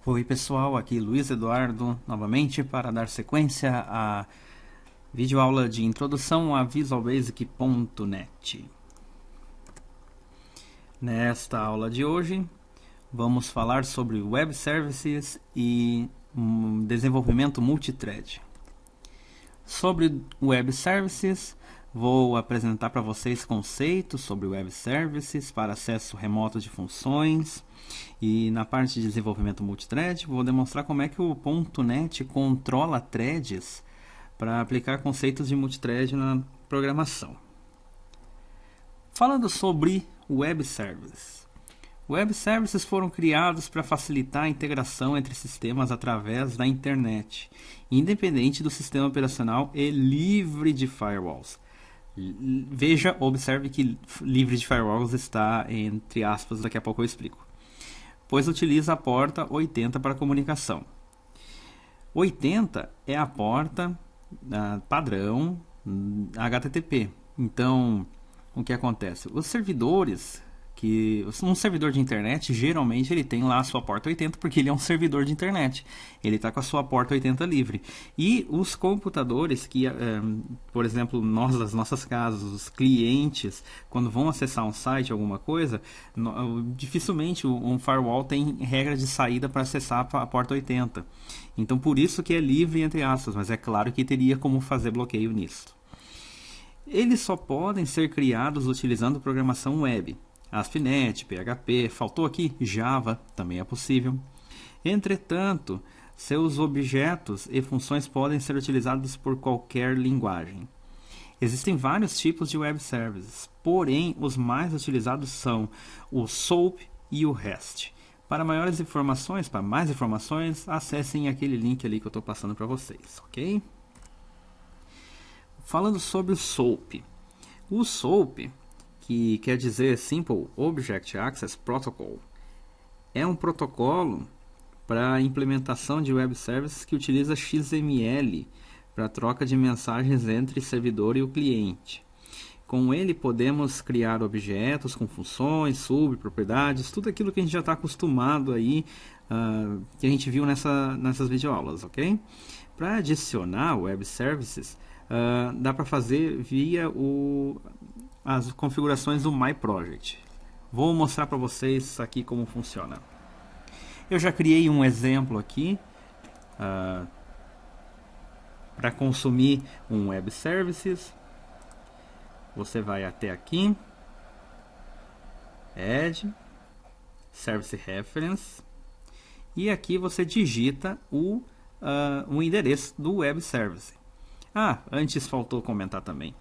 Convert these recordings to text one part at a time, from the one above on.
Oi pessoal, aqui Luiz Eduardo novamente para dar sequência à videoaula de introdução a visualbasic.net. Nesta aula de hoje vamos falar sobre web services e desenvolvimento multithread. Sobre web services, vou apresentar para vocês conceitos sobre web services para acesso remoto de funções. E na parte de desenvolvimento multithread, vou demonstrar como é que o .NET controla threads para aplicar conceitos de multithread na programação. Falando sobre web services. Web services foram criados para facilitar a integração entre sistemas através da internet, independente do sistema operacional e livre de firewalls. Veja, observe que livre de firewalls está entre aspas, daqui a pouco eu explico. Pois utiliza a porta 80 para comunicação. 80 é a porta padrão HTTP. Então, o que acontece? Os servidores, um servidor de internet, geralmente ele tem lá a sua porta 80 porque ele é um servidor de internet. Ele está com a sua porta 80 livre. E os computadores que, por exemplo, nas nossas casas, os clientes, quando vão acessar um site, alguma coisa, dificilmente um firewall tem regra de saída para acessar a porta 80. Então, por isso que é livre, entre aspas, mas é claro que teria como fazer bloqueio nisso. Eles só podem ser criados utilizando programação web. ASP.NET, PHP, faltou aqui Java, também é possível. Entretanto, seus objetos e funções podem ser utilizados por qualquer linguagem. Existem vários tipos de web services, porém os mais utilizados são o SOAP e o REST. Para mais informações, acessem aquele link ali que eu estou passando para vocês, ok? Falando sobre o SOAP. O SOAP, que quer dizer Simple Object Access Protocol, é um protocolo para a implementação de web services que utiliza XML para troca de mensagens entre servidor e o cliente. Com ele podemos criar objetos com funções, subpropriedades, tudo aquilo que a gente já está acostumado aí, que a gente viu nessas videoaulas, ok? Para adicionar web services, dá para fazer via as configurações do My Project. Vou mostrar para vocês aqui como funciona. Eu já criei um exemplo aqui para consumir um web services. Você vai até aqui, Add, Service Reference, e aqui você digita o endereço do web service. Antes faltou comentar também.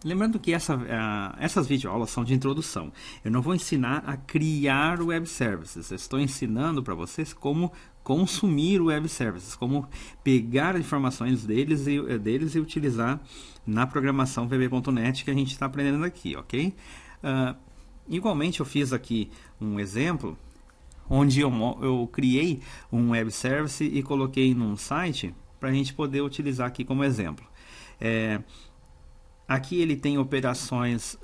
Lembrando que essas videoaulas são de introdução. Eu não vou ensinar a criar web services. Eu estou ensinando para vocês como consumir web services, como pegar informações deles e utilizar na programação VB.NET que a gente está aprendendo aqui, ok? Igualmente eu fiz aqui um exemplo onde eu criei um web service e coloquei num site para a gente poder utilizar aqui como exemplo. Aqui ele tem operações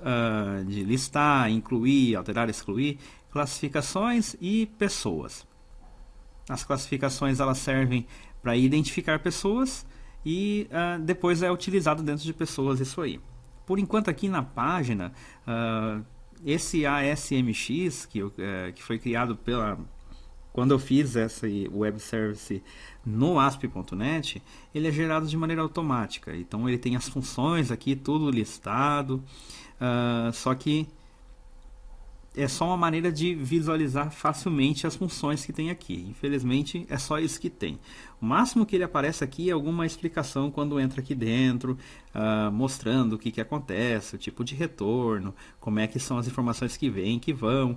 de listar, incluir, alterar, excluir, classificações e pessoas. As classificações elas servem para identificar pessoas e depois é utilizado dentro de pessoas isso aí. Por enquanto aqui na página, esse ASMX que foi criado quando eu fiz esse web service no ASP.NET, ele é gerado de maneira automática. Então ele tem as funções aqui, tudo listado, só que é só uma maneira de visualizar facilmente as funções que tem aqui. Infelizmente é só isso que tem. O máximo que ele aparece aqui é alguma explicação quando entra aqui dentro, mostrando o que acontece, o tipo de retorno, como é que são as informações que vêm, que vão.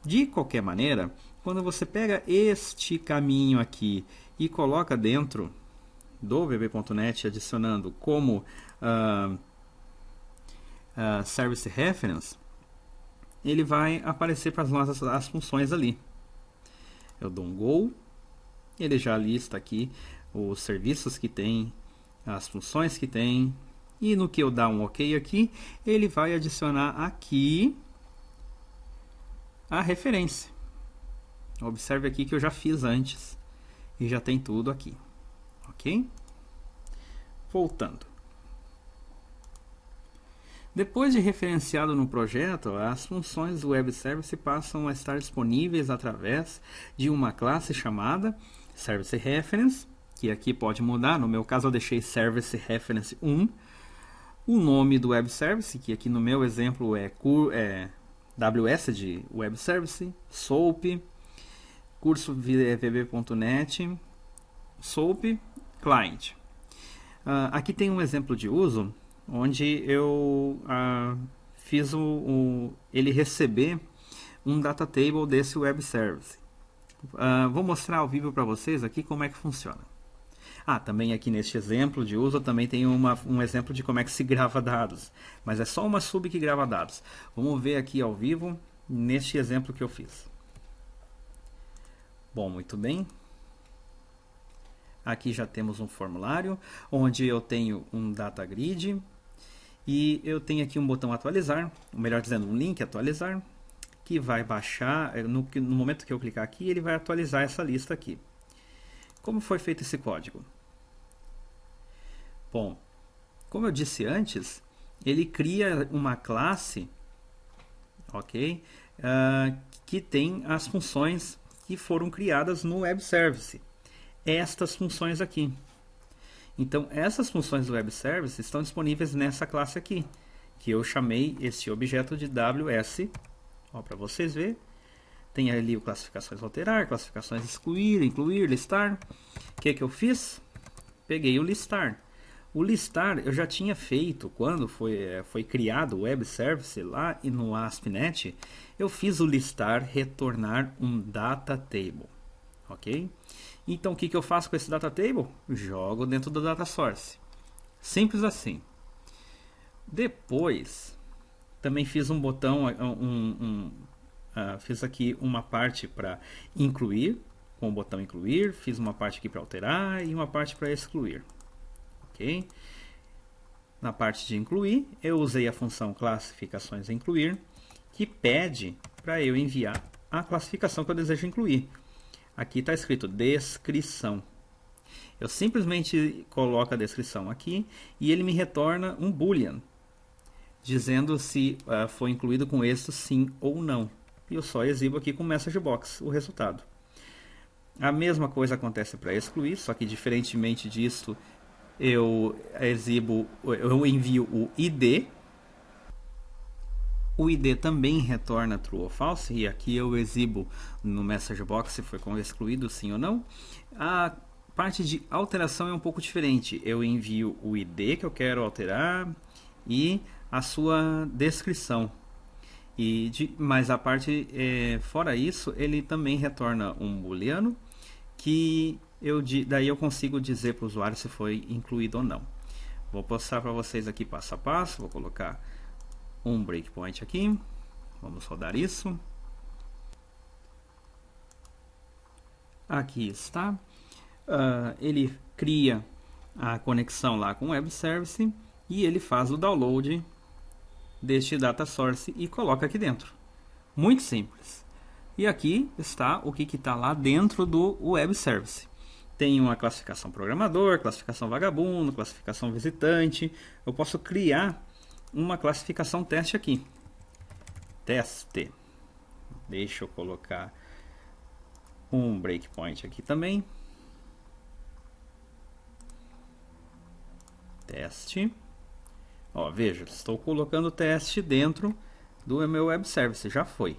De qualquer maneira, quando você pega este caminho aqui e coloca dentro do VB.NET, adicionando como Service Reference, ele vai aparecer para as funções ali. Eu dou um Go, ele já lista aqui os serviços que tem, as funções que tem, e no que eu dar um OK aqui, ele vai adicionar aqui a referência. Observe aqui que eu já fiz antes e já tem tudo aqui, ok? Voltando. Depois de referenciado no projeto, as funções do Web Service passam a estar disponíveis através de uma classe chamada Service Reference, que aqui pode mudar, no meu caso eu deixei Service Reference 1, o nome do Web Service, que aqui no meu exemplo é WS de Web Service, SOAP, curso vb.net, SOAP, Client. Aqui tem um exemplo de uso onde eu fiz ele receber um data table desse Web Service. Vou mostrar ao vivo para vocês aqui como é que funciona. Também aqui neste exemplo de uso também tem um exemplo de como é que se grava dados, mas é só uma sub que grava dados. Vamos ver aqui ao vivo neste exemplo que eu fiz. Bom, muito bem. Aqui já temos um formulário, onde eu tenho um data grid e eu tenho aqui um botão atualizar, ou melhor dizendo, um link atualizar, que vai baixar, no momento que eu clicar aqui, ele vai atualizar essa lista aqui. Como foi feito esse código? Bom, como eu disse antes, ele cria uma classe, ok, que tem as funções que foram criadas no Web Service. Estas funções aqui. Então, essas funções do Web Service estão disponíveis nessa classe aqui, que eu chamei este objeto de WS. Para vocês verem, tem ali o classificações alterar, classificações excluir, incluir, listar. O que eu fiz? Peguei o listar. O listar eu já tinha feito quando foi criado o Web Service lá e no ASP.NET. Eu fiz o listar retornar um data table. Ok? Então, o que eu faço com esse data table? Jogo dentro do data source. Simples assim. Depois, também fiz um botão, fiz aqui uma parte para incluir, com o botão incluir, fiz uma parte aqui para alterar e uma parte para excluir. Ok? Na parte de incluir, eu usei a função classificações incluir, que pede para eu enviar a classificação que eu desejo incluir. Aqui está escrito descrição. Eu simplesmente coloco a descrição aqui e ele me retorna um boolean, dizendo se foi incluído com êxito sim ou não. E eu só exibo aqui com message box o resultado. A mesma coisa acontece para excluir, só que diferentemente disso, eu envio o ID. O ID também retorna true ou false, e aqui eu exibo no message box se foi excluído sim ou não. A parte de alteração é um pouco diferente. Eu envio o ID que eu quero alterar e a sua descrição. Mas a parte fora isso, ele também retorna um booleano que daí eu consigo dizer para o usuário se foi incluído ou não. Vou mostrar para vocês aqui passo a passo. Vou colocar um breakpoint aqui. Vamos rodar isso. Aqui está. Ele cria a conexão lá com o Web Service e ele faz o download deste data source e coloca aqui dentro. Muito simples. E aqui está o que está lá dentro do Web Service. Tem uma classificação programador, classificação vagabundo, classificação visitante. Eu posso criar uma classificação teste aqui. Teste. Deixa eu colocar um breakpoint aqui também. Teste. Veja, estou colocando teste dentro do meu Web Service. Já foi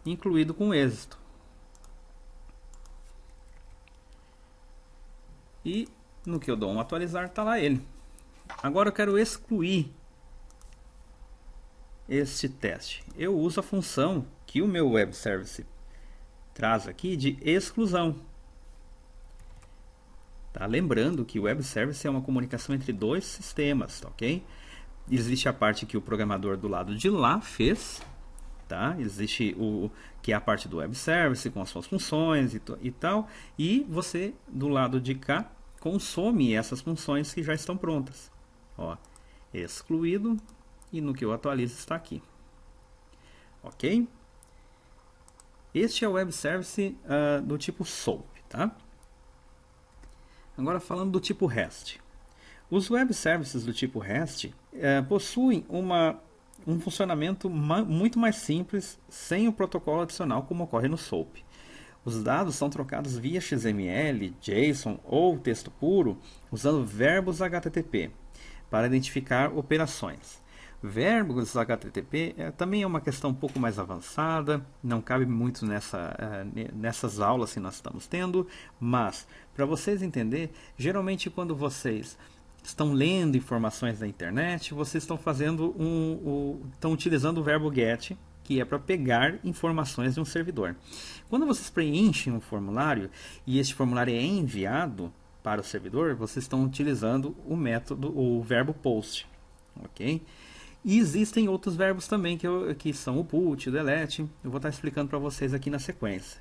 incluído com êxito. E no que eu dou um atualizar, está lá ele. Agora eu quero excluir este teste. Eu uso a função que o meu Web Service traz aqui de exclusão. Lembrando que o Web Service é uma comunicação entre dois sistemas, ok? Existe a parte que o programador do lado de lá fez, tá? Existe que é a parte do Web Service com as suas funções e tal, e você do lado de cá consome essas funções que já estão prontas. Excluído, e no que eu atualizo está aqui. Ok? Este é o web service do tipo SOAP, tá? Agora falando do tipo REST. Os web services do tipo REST possuem um funcionamento muito mais simples sem o protocolo adicional como ocorre no SOAP. Os dados são trocados via XML, JSON ou texto puro usando verbos HTTP para identificar operações. Verbos HTTP também é uma questão um pouco mais avançada, não cabe muito nessas aulas que nós estamos tendo, mas para vocês entenderem, geralmente quando vocês estão lendo informações da internet, vocês estão estão utilizando o verbo get, que é para pegar informações de um servidor. Quando vocês preenchem um formulário e este formulário é enviado para o servidor, vocês estão utilizando o verbo post, ok? E existem outros verbos também que são o put, o delete. Eu vou estar explicando para vocês aqui na sequência.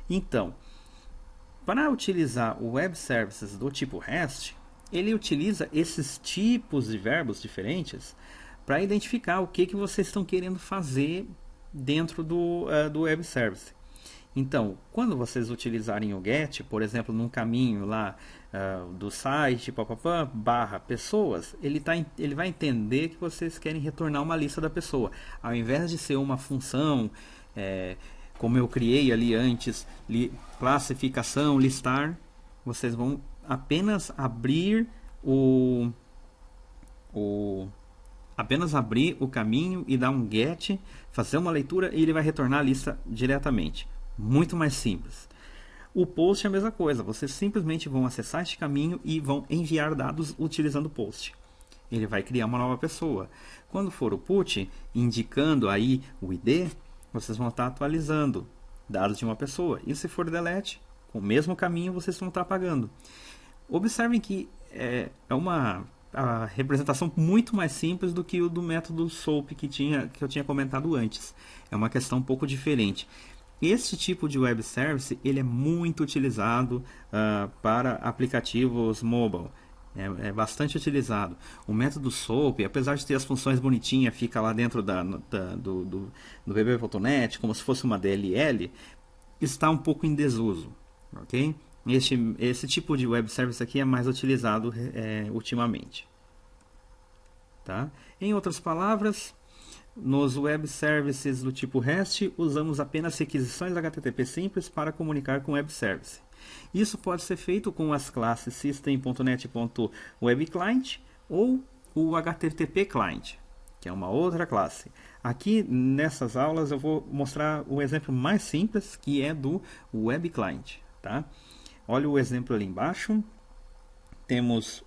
Então, para utilizar o web services do tipo REST, ele utiliza esses tipos de verbos diferentes para identificar o que vocês estão querendo fazer dentro do web service. Então, quando vocês utilizarem o get, por exemplo, num caminho lá do site barra pessoas, ele vai entender que vocês querem retornar uma lista da pessoa. Ao invés de ser uma função, como eu criei ali antes, classificação, listar, vocês vão apenas abrir apenas abrir o caminho e dar um get, fazer uma leitura e ele vai retornar a lista diretamente. Muito mais simples. O post é a mesma coisa, vocês simplesmente vão acessar este caminho e vão enviar dados utilizando o post. Ele vai criar uma nova pessoa. Quando for o put, indicando aí o ID, vocês vão estar atualizando dados de uma pessoa. E se for delete, com o mesmo caminho vocês vão estar apagando. Observem que é uma representação muito mais simples do que o do método SOAP que eu tinha comentado antes. É uma questão um pouco diferente. Este tipo de web service ele é muito utilizado para aplicativos mobile. É bastante utilizado. O método SOAP, apesar de ter as funções bonitinhas, fica lá dentro do VB.NET, como se fosse uma DLL, está um pouco em desuso. Ok? Esse tipo de web service aqui é mais utilizado ultimamente. Tá? Em outras palavras, nos web services do tipo REST, usamos apenas requisições HTTP simples para comunicar com o web service. Isso pode ser feito com as classes system.net.webClient ou o HTTP Client, que é uma outra classe. Aqui nessas aulas eu vou mostrar o exemplo mais simples, que é do Web Client. Tá? Olha o exemplo ali embaixo. Temos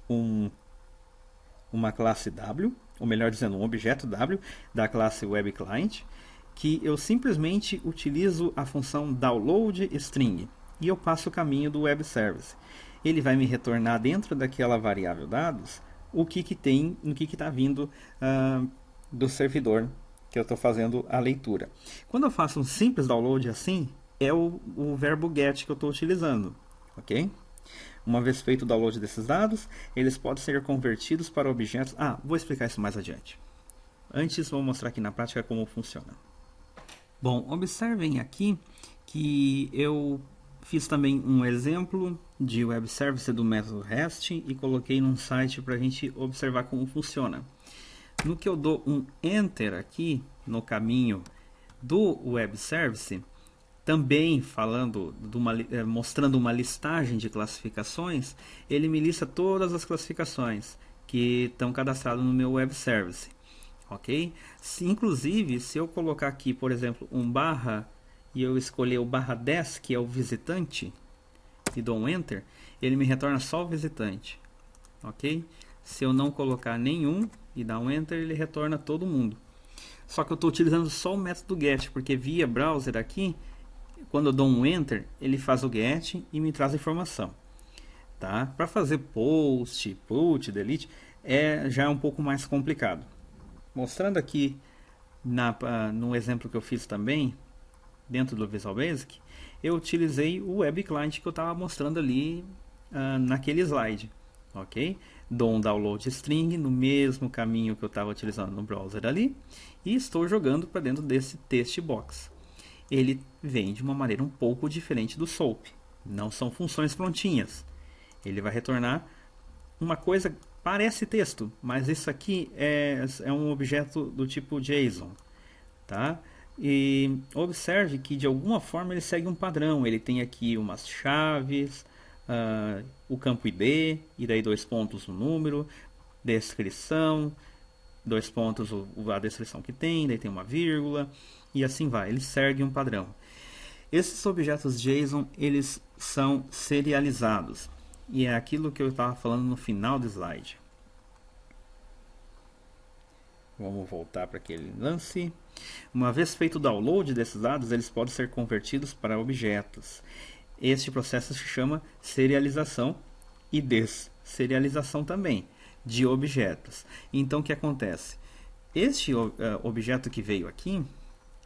uma classe W, ou melhor dizendo, um objeto W da classe Web Client, que eu simplesmente utilizo a função download string e eu passo o caminho do web service. Ele vai me retornar dentro daquela variável dados o que está vindo do servidor que eu estou fazendo a leitura. Quando eu faço um simples download assim, é o verbo get que eu estou utilizando, ok? Uma vez feito o download desses dados, eles podem ser convertidos para objetos. Vou explicar isso mais adiante. Antes, vou mostrar aqui na prática como funciona. Bom, observem aqui que eu fiz também um exemplo de web service do método REST e coloquei num site para a gente observar como funciona. No que eu dou um Enter aqui no caminho do web service, também mostrando uma listagem de classificações, ele me lista todas as classificações que estão cadastradas no meu web service. Ok? Inclusive, se eu colocar aqui, por exemplo, um barra e eu escolher o barra 10, que é o visitante, e dou um Enter, ele me retorna só o visitante. Ok? Se eu não colocar nenhum e dar um Enter, ele retorna todo mundo. Só que eu estou utilizando só o método GET, porque via browser aqui, quando eu dou um Enter, ele faz o GET e me traz a informação. Tá? Para fazer post, put, delete, já é um pouco mais complicado. Mostrando aqui no exemplo que eu fiz também, dentro do Visual Basic, eu utilizei o Web Client que eu estava mostrando ali naquele slide. Ok? Dou um download string no mesmo caminho que eu estava utilizando no browser ali e estou jogando para dentro desse text box. ele vem de uma maneira um pouco diferente do SOAP. Não são funções prontinhas. Ele vai retornar uma coisa, parece texto, mas isso aqui é um objeto do tipo JSON, tá? E observe que de alguma forma ele segue um padrão. Ele tem aqui umas chaves, o campo ID, e daí 2 pontos o número, descrição, 2 pontos a descrição que tem, daí tem uma vírgula, e assim vai. Ele segue um padrão. Esses objetos JSON, eles são serializados. E é aquilo que eu estava falando no final do slide. Vamos voltar para aquele lance. Uma vez feito o download desses dados, eles podem ser convertidos para objetos. Este processo se chama serialização e desserialização também de objetos. Então o que acontece? Este objeto que veio aqui,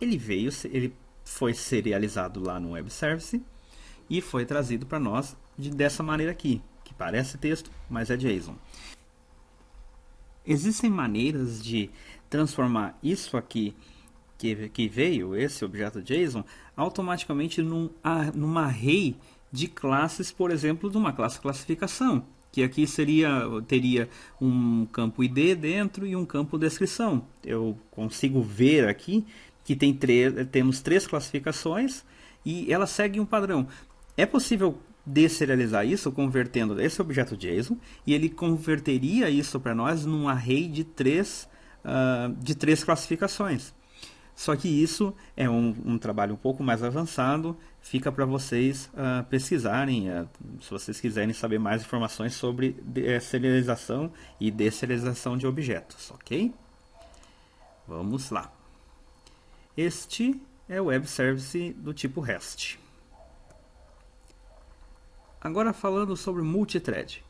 ele foi serializado lá no web service e foi trazido para nós dessa maneira aqui, que parece texto, mas é JSON. Existem maneiras de transformar isso aqui que veio, esse objeto JSON, automaticamente numa array de classes, por exemplo, de uma classe classificação, que aqui teria um campo ID dentro e um campo descrição. Eu consigo ver aqui que temos 3 classificações e elas seguem um padrão. É possível desserializar isso convertendo esse objeto JSON e ele converteria isso para nós num array de 3 classificações. Só que isso é um trabalho um pouco mais avançado, fica para vocês pesquisarem, se vocês quiserem saber mais informações sobre serialização e desserialização de objetos, ok? Vamos lá. Este é o web service do tipo REST. Agora falando sobre multithread.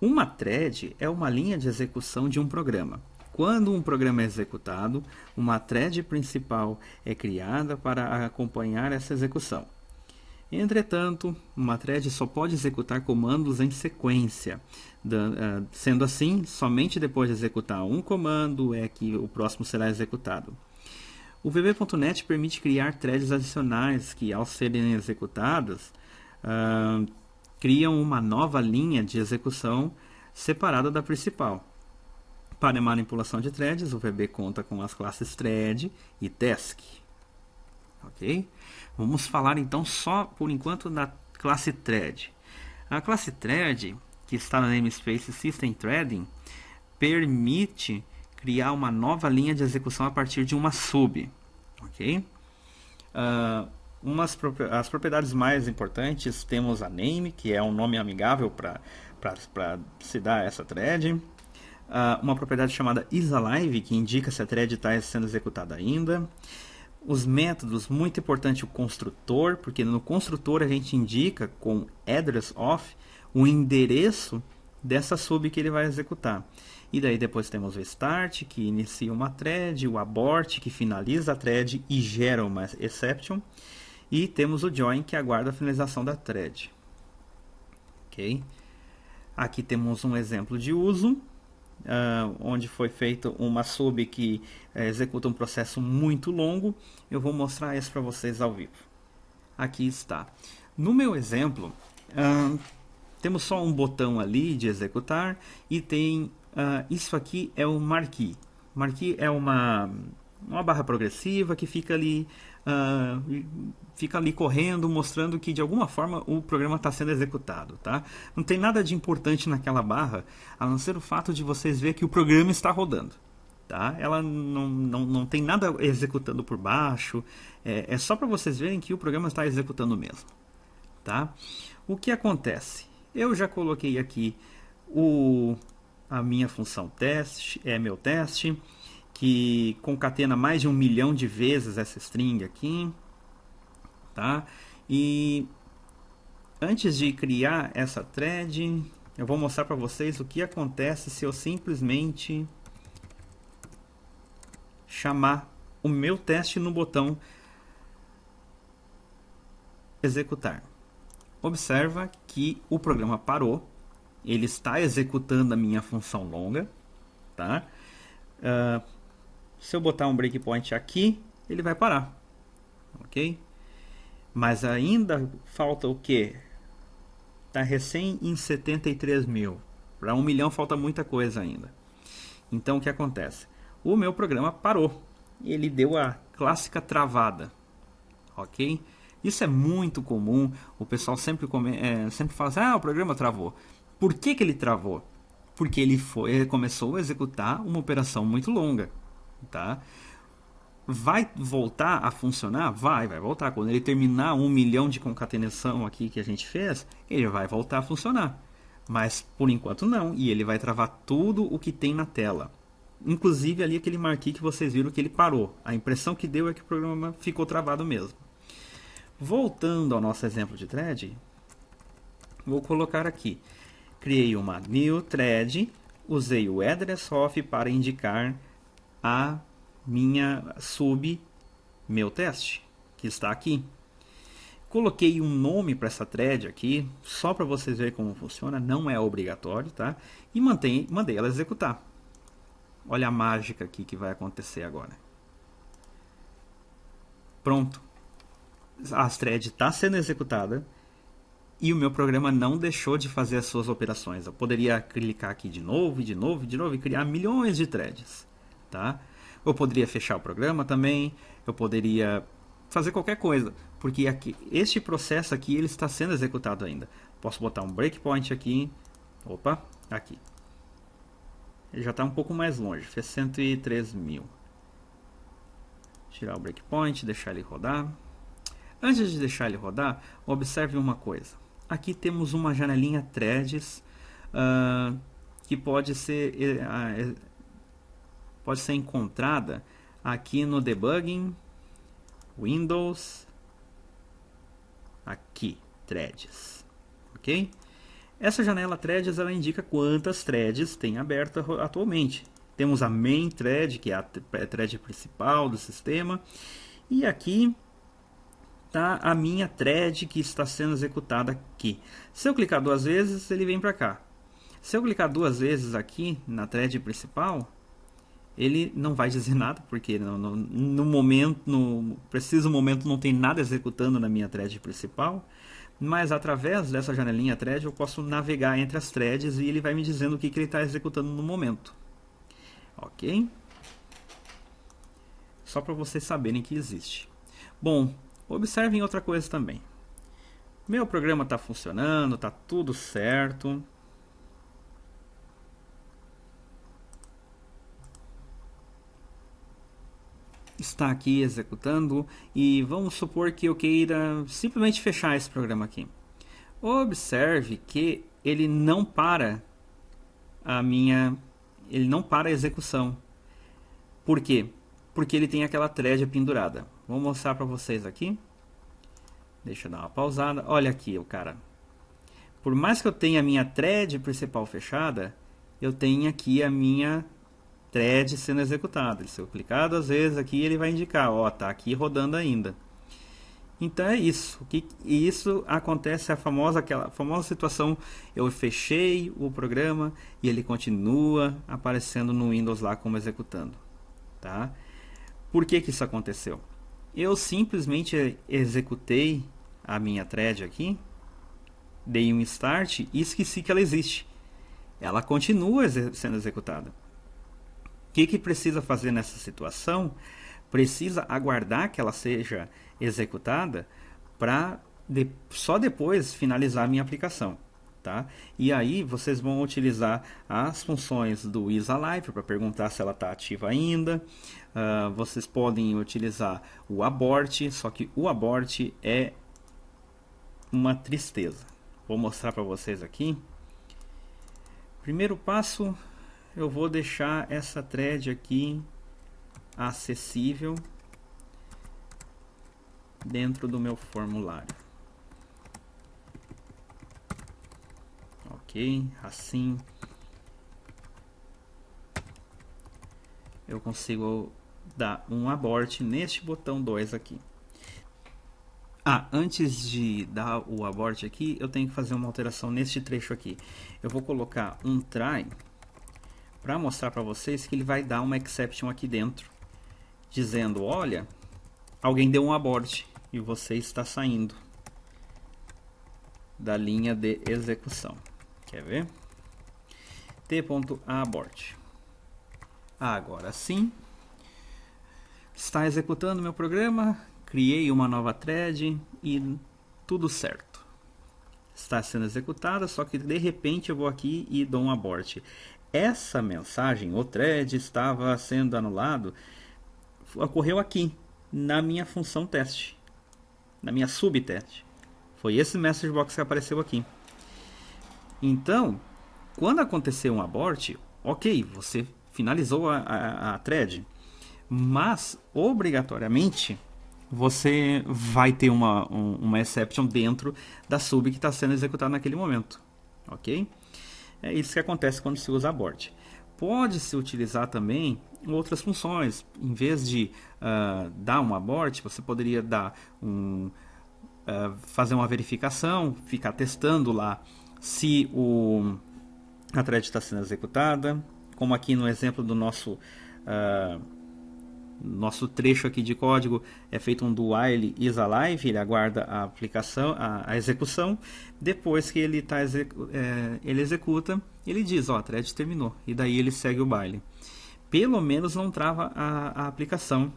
Uma thread é uma linha de execução de um programa. Quando um programa é executado, uma thread principal é criada para acompanhar essa execução. Entretanto, uma thread só pode executar comandos em sequência. Sendo assim, somente depois de executar um comando é que o próximo será executado. O VB.NET permite criar threads adicionais que, ao serem executadas, criam uma nova linha de execução separada da principal. Para a manipulação de threads, o VB conta com as classes thread e task. Ok? Vamos falar então só por enquanto da classe thread. A classe thread, que está no namespace System Threading, permite criar uma nova linha de execução a partir de uma sub. Ok? As propriedades mais importantes, temos a name, que é um nome amigável para se dar essa thread. Uma propriedade chamada isAlive, que indica se a thread está sendo executada ainda. Os métodos, muito importante o construtor, porque no construtor a gente indica com address of o endereço dessa sub que ele vai executar. E daí depois temos o start, que inicia uma thread, o abort, que finaliza a thread e gera uma exception. E temos o join, que aguarda a finalização da thread. Ok? Aqui temos um exemplo de uso, onde foi feita uma sub que executa um processo muito longo. Eu vou mostrar isso para vocês ao vivo. Aqui está. No meu exemplo, temos só um botão ali de executar e tem isso aqui é o marquee. Marquee é uma barra progressiva que fica ali correndo, mostrando que de alguma forma o programa está sendo executado, tá? Não tem nada de importante naquela barra, a não ser o fato de vocês verem que o programa está rodando, tá? Ela não tem nada executando por baixo, é só para vocês verem que o programa está executando mesmo, tá? O que acontece? Eu já coloquei aqui a minha função teste, meu teste, que concatena mais de 1 milhão de vezes essa string aqui, tá? E antes de criar essa thread, eu vou mostrar para vocês o que acontece se eu simplesmente chamar o meu teste no botão executar. Observa que o programa parou, ele está executando a minha função longa, tá? Se eu botar um breakpoint aqui, ele vai parar. ok? Mas ainda falta o quê? Está recém em 73 mil. Para 1 milhão falta muita coisa ainda. Então o que acontece? O meu programa parou. Ele deu a clássica travada. Ok? Isso é muito comum. O pessoal sempre fala assim, o programa travou. Por que ele travou? Porque ele começou a executar uma operação muito longa. Tá? Vai voltar a funcionar? Vai voltar. Quando ele terminar 1 milhão de concatenação aqui que a gente fez, ele vai voltar a funcionar. Mas por enquanto não. E ele vai travar tudo o que tem na tela. Inclusive ali aquele marquinho que vocês viram que ele parou. A impressão que deu é que o programa ficou travado mesmo. Voltando ao nosso exemplo de thread, vou colocar aqui. Criei uma new thread, usei o address of para indicar a minha meu teste, que está aqui. Coloquei um nome para essa thread aqui, só para vocês verem como funciona, não é obrigatório, tá? E mandei ela executar. Olha a mágica aqui que vai acontecer agora. Pronto. A thread está sendo executada e o meu programa não deixou de fazer as suas operações. Eu poderia clicar aqui de novo e criar milhões de threads, tá? Eu poderia fechar o programa também, eu poderia fazer qualquer coisa, porque aqui, este processo aqui ele está sendo executado ainda. Posso botar um breakpoint aqui, opa, aqui. Ele já está um pouco mais longe, fez 103 mil. Tirar o breakpoint, deixar ele rodar. Antes de deixar ele rodar, observe uma coisa. Aqui temos uma janelinha threads que pode ser encontrada aqui no debugging, Windows, aqui, threads, ok? Essa janela threads ela indica quantas threads tem aberta atualmente. Temos a main thread, que é a thread principal do sistema, e aqui está a minha thread que está sendo executada aqui. Se eu clicar 2 vezes, ele vem para cá. Se eu clicar 2 vezes aqui na thread principal, ele não vai dizer nada, porque no preciso momento não tem nada executando na minha thread principal, mas através dessa janelinha thread eu posso navegar entre as threads e ele vai me dizendo o que ele está executando no momento. Ok? Só para vocês saberem que existe. Bom, observem outra coisa também. Meu programa está funcionando, está tudo certo. Está aqui executando e vamos supor que eu queira simplesmente fechar esse programa aqui. Observe que ele não para ele não para a execução. Por quê? Porque ele tem aquela thread pendurada. Vou mostrar para vocês aqui. Deixa eu dar uma pausada. Olha aqui o cara. Por mais que eu tenha a minha thread principal fechada, eu tenho aqui a minha thread sendo executada. Se eu clicar 2 vezes aqui, ele vai indicar, ó, tá aqui rodando ainda. Então é isso. E isso acontece aquela famosa situação, eu fechei o programa e ele continua aparecendo no Windows lá como executando, tá? Por que isso aconteceu? Eu simplesmente executei a minha thread aqui, dei um start e esqueci que ela existe. Ela continua sendo executada. O que precisa fazer nessa situação? Precisa aguardar que ela seja executada para só depois finalizar a minha aplicação. Tá? E aí vocês vão utilizar as funções do isAlive para perguntar se ela está ativa ainda. Vocês podem utilizar o abort, só que o abort é uma tristeza. Vou mostrar para vocês aqui. Primeiro passo, eu vou deixar essa thread aqui acessível dentro do meu formulário. Ok, assim eu consigo dar um abort neste botão 2 aqui. Antes de dar o abort aqui, eu tenho que fazer uma alteração neste trecho aqui. Eu vou colocar um try para mostrar para vocês que ele vai dar uma exception aqui dentro, dizendo, olha, alguém deu um abort e você está saindo da linha de execução. Quer ver? T.abort. Agora sim, está executando meu programa, criei uma nova thread e tudo certo. Está sendo executada, só que de repente eu vou aqui e dou um abort. Essa mensagem, o thread estava sendo anulado, ocorreu aqui, na minha função teste, na minha subteste. Foi esse message box que apareceu aqui. Então, quando aconteceu um abort, ok, você finalizou a thread, mas obrigatoriamente você vai ter uma exception dentro da sub que está sendo executada naquele momento, ok? É isso que acontece quando se usa abort. Pode-se utilizar também outras funções. Em vez de dar um abort, você poderia dar fazer uma verificação, ficar testando lá se a thread está sendo executada, como aqui no exemplo do nosso trecho aqui de código é feito um do while is alive, ele aguarda a aplicação, a execução. Depois que ele ele executa, ele diz, a thread terminou, e daí ele segue o baile. Pelo menos não trava a aplicação,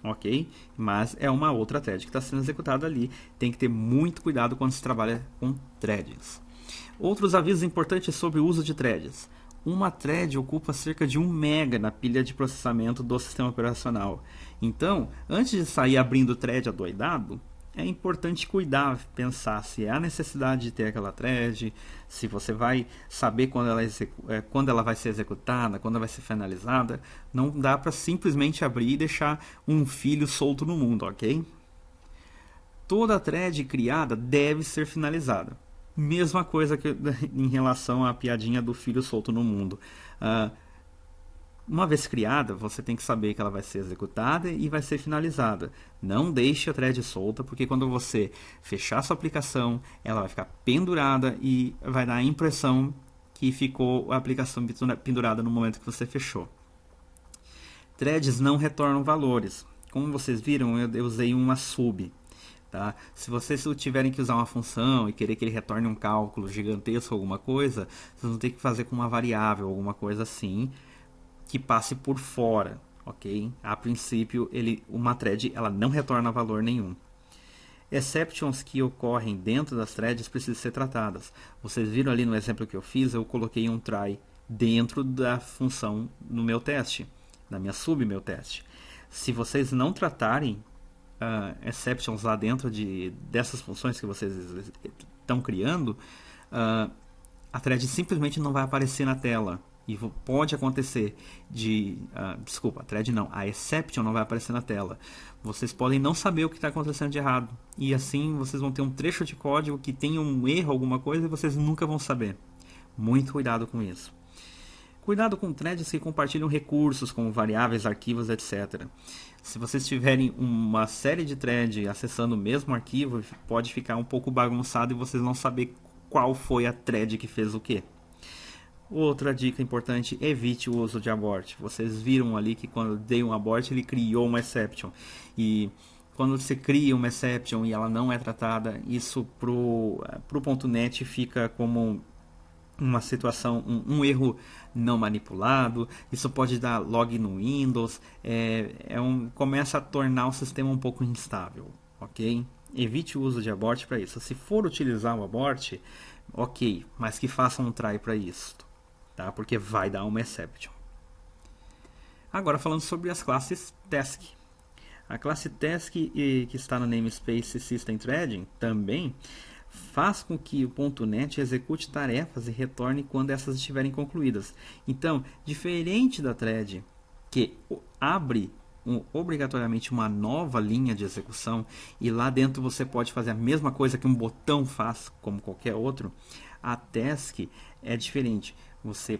ok? Mas é uma outra thread que está sendo executada ali. Tem que ter muito cuidado quando se trabalha com threads. Outros avisos importantes sobre o uso de threads. Uma thread ocupa cerca de 1 MB na pilha de processamento do sistema operacional. Então, antes de sair abrindo thread adoidado, é importante cuidar, pensar se há necessidade de ter aquela thread, se você vai saber quando ela vai ser executada, quando ela vai ser finalizada. Não dá para simplesmente abrir e deixar um filho solto no mundo, ok? Toda thread criada deve ser finalizada. Mesma coisa que em relação à piadinha do filho solto no mundo. Uma vez criada, você tem que saber que ela vai ser executada e vai ser finalizada. Não deixe a thread solta, porque quando você fechar sua aplicação, ela vai ficar pendurada e vai dar a impressão que ficou a aplicação pendurada no momento que você fechou. Threads não retornam valores. Como vocês viram, eu usei uma sub. Tá? Se vocês tiverem que usar uma função e querer que ele retorne um cálculo gigantesco, alguma coisa, vocês vão ter que fazer com uma variável, alguma coisa assim, que passe por fora, ok? A princípio, uma thread ela não retorna valor nenhum. Exceptions que ocorrem dentro das threads precisam ser tratadas. Vocês viram ali no exemplo que eu fiz, eu coloquei um try dentro da função no meu teste, na minha sub meu teste. Se vocês não tratarem exceptions lá dentro dessas funções que vocês estão criando, a thread simplesmente não vai aparecer na tela. E pode acontecer desculpa, a thread não, a exception não vai aparecer na tela. Vocês podem não saber o que está acontecendo de errado. E assim vocês vão ter um trecho de código que tem um erro, alguma coisa, e vocês nunca vão saber. Muito cuidado com isso. Cuidado com threads que compartilham recursos como variáveis, arquivos, etc. Se vocês tiverem uma série de threads acessando o mesmo arquivo, pode ficar um pouco bagunçado e vocês não saber qual foi a thread que fez o quê. Outra dica importante, evite o uso de abort. Vocês viram ali que quando eu dei um abort, ele criou uma exception. E quando você cria uma exception e ela não é tratada, isso pro .NET fica como uma situação, um erro não manipulado. Isso pode dar log no Windows, começa a tornar o sistema um pouco instável, ok? Evite o uso de abort para isso. Se for utilizar o abort, ok, mas que faça um try para isso, tá? Porque vai dar uma exception. Agora falando sobre as classes task. A classe task que está no namespace System Threading também faz com que o .NET execute tarefas e retorne quando essas estiverem concluídas. Então, diferente da thread que abre obrigatoriamente uma nova linha de execução e lá dentro você pode fazer a mesma coisa que um botão faz, como qualquer outro, a task é diferente. Você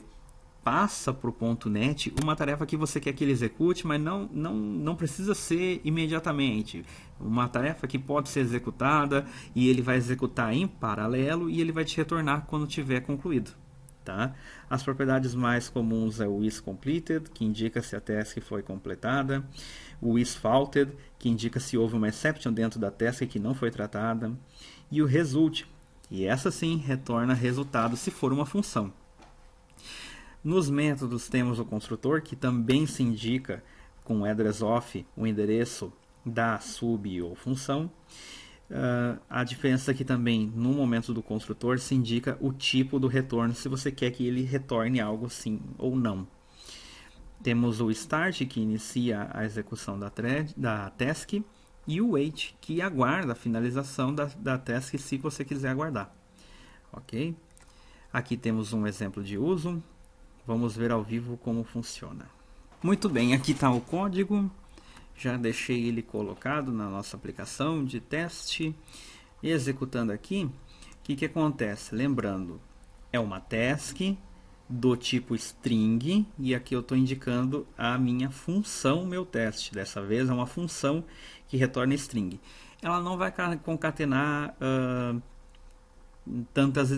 passa para o .NET uma tarefa que você quer que ele execute, mas não precisa ser imediatamente. Uma tarefa que pode ser executada e ele vai executar em paralelo e ele vai te retornar quando tiver concluído. Tá? As propriedades mais comuns é o isCompleted, que indica se a task foi completada, o isFaulted, que indica se houve uma exception dentro da task que não foi tratada, e o result, e essa sim retorna resultado se for uma função. Nos métodos temos o construtor, que também se indica com o address of o endereço da sub ou função. A diferença é que também no momento do construtor se indica o tipo do retorno, se você quer que ele retorne algo sim ou não. Temos o start, que inicia a execução da task, e o wait, que aguarda a finalização da task se você quiser aguardar. Ok? Aqui temos um exemplo de uso. Vamos ver ao vivo como funciona. Muito bem, aqui está o código. Já deixei ele colocado na nossa aplicação de teste. E executando aqui, o que acontece? Lembrando, é uma task do tipo string, e aqui eu estou indicando a minha função, meu teste. Dessa vez é uma função que retorna string. Ela não vai concatenar tantas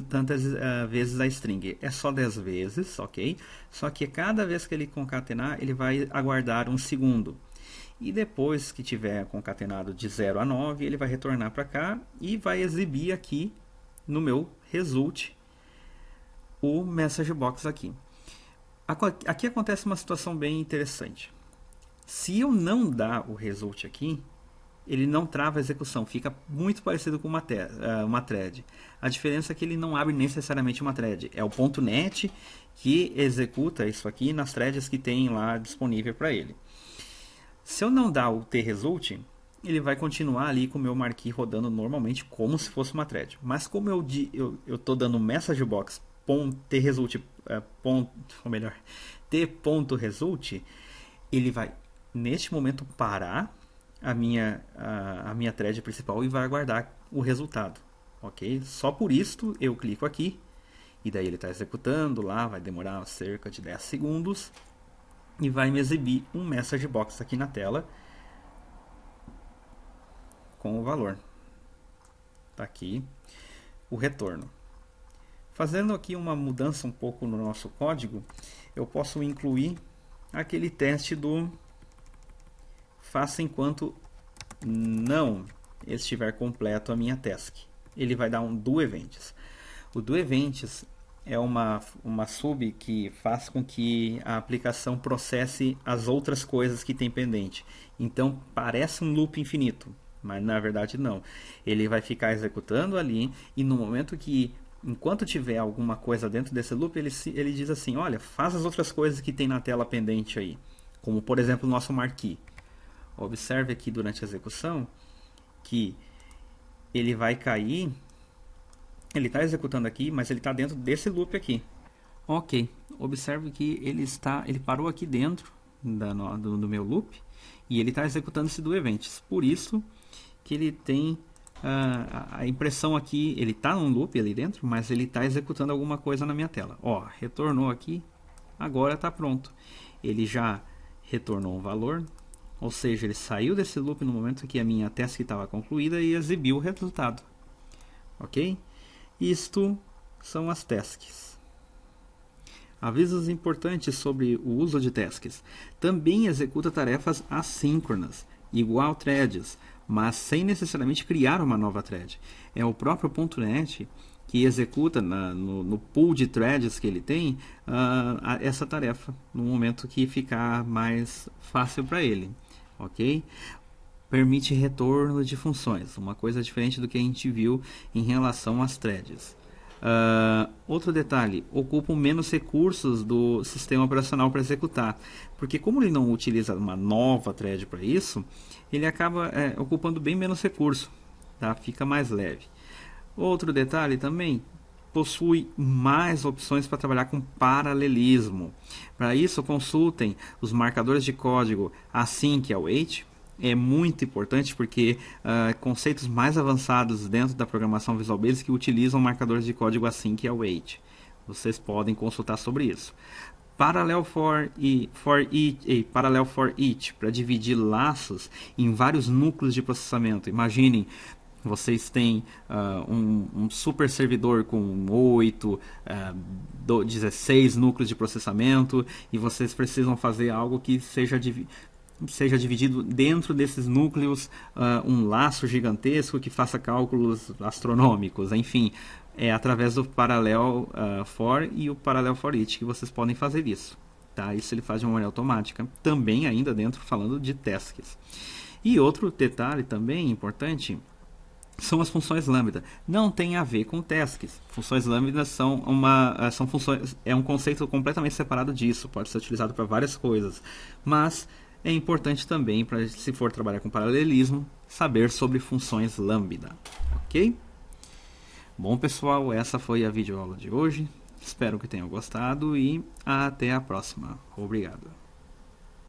vezes a string, é só 10 vezes, ok? Só que cada vez que ele concatenar, ele vai aguardar um segundo. E depois que tiver concatenado de 0 a 9, ele vai retornar para cá e vai exibir aqui no meu result o message box aqui. Aqui acontece uma situação bem interessante. Se eu não dar o result aqui, ele não trava a execução, fica muito parecido com uma thread. A diferença é que ele não abre necessariamente uma thread, é o .NET que executa isso aqui nas threads que tem lá disponível para ele. Se eu não dar o tResult, ele vai continuar ali com o meu marquee rodando normalmente como se fosse uma thread. Mas como eu estou dando messagebox tResult, ou melhor, t.result, ele vai neste momento parar a minha thread principal e vai aguardar o resultado, ok? Só por isso eu clico aqui e daí ele está executando lá, vai demorar cerca de 10 segundos e vai me exibir um message box aqui na tela com o valor. Está aqui o retorno. Fazendo aqui uma mudança um pouco no nosso código, eu posso incluir aquele teste do faça enquanto não estiver completo a minha task. Ele vai dar um doEvents. O doEvents é uma sub que faz com que a aplicação processe as outras coisas que tem pendente. Então parece um loop infinito, mas na verdade não. Ele vai ficar executando ali e no momento que, enquanto tiver alguma coisa dentro desse loop, ele diz assim, olha, faz as outras coisas que tem na tela pendente aí. Como por exemplo o nosso marquee. Observe aqui durante a execução que ele vai cair, ele está executando aqui, mas ele está dentro desse loop aqui. Ok, observe que ele parou aqui dentro do meu loop e ele está executando esse doEvents. Por isso que ele tem a impressão aqui, ele está num loop ali dentro, mas ele está executando alguma coisa na minha tela. Ó, retornou aqui, agora está pronto. Ele já retornou um valor. Ou seja, ele saiu desse loop no momento que a minha task estava concluída e exibiu o resultado. Ok? Isto são as tasks. Avisos importantes sobre o uso de tasks. Também executa tarefas assíncronas, igual threads, mas sem necessariamente criar uma nova thread. É o próprio .NET que executa no pool de threads que ele tem essa tarefa no momento que ficar mais fácil para ele. Ok? Permite retorno de funções, uma coisa diferente do que a gente viu em relação às threads. Outro detalhe, ocupam menos recursos do sistema operacional para executar, porque como ele não utiliza uma nova thread para isso, ele acaba ocupando bem menos recurso, tá? Fica mais leve. Outro detalhe também, possui mais opções para trabalhar com paralelismo. Para isso, consultem os marcadores de código async e await. É muito importante porque conceitos mais avançados dentro da programação Visual Basic utilizam marcadores de código async e await. Vocês podem consultar sobre isso. Parallel for each para dividir laços em vários núcleos de processamento. Imaginem Vocês têm um super servidor com 8, 16 núcleos de processamento e vocês precisam fazer algo que seja dividido dentro desses núcleos, um laço gigantesco que faça cálculos astronômicos. Enfim, é através do Parallel for e o Parallel for each que vocês podem fazer isso. Tá? Isso ele faz de uma maneira automática, também ainda dentro falando de tasks. E outro detalhe também importante são as funções lambda. Não tem a ver com tasks. Funções lambda são funções, é um conceito completamente separado disso. Pode ser utilizado para várias coisas, mas é importante também para, se for trabalhar com paralelismo, saber sobre funções lambda, ok? Bom, pessoal, essa foi a videoaula de hoje. Espero que tenham gostado e até a próxima. Obrigado.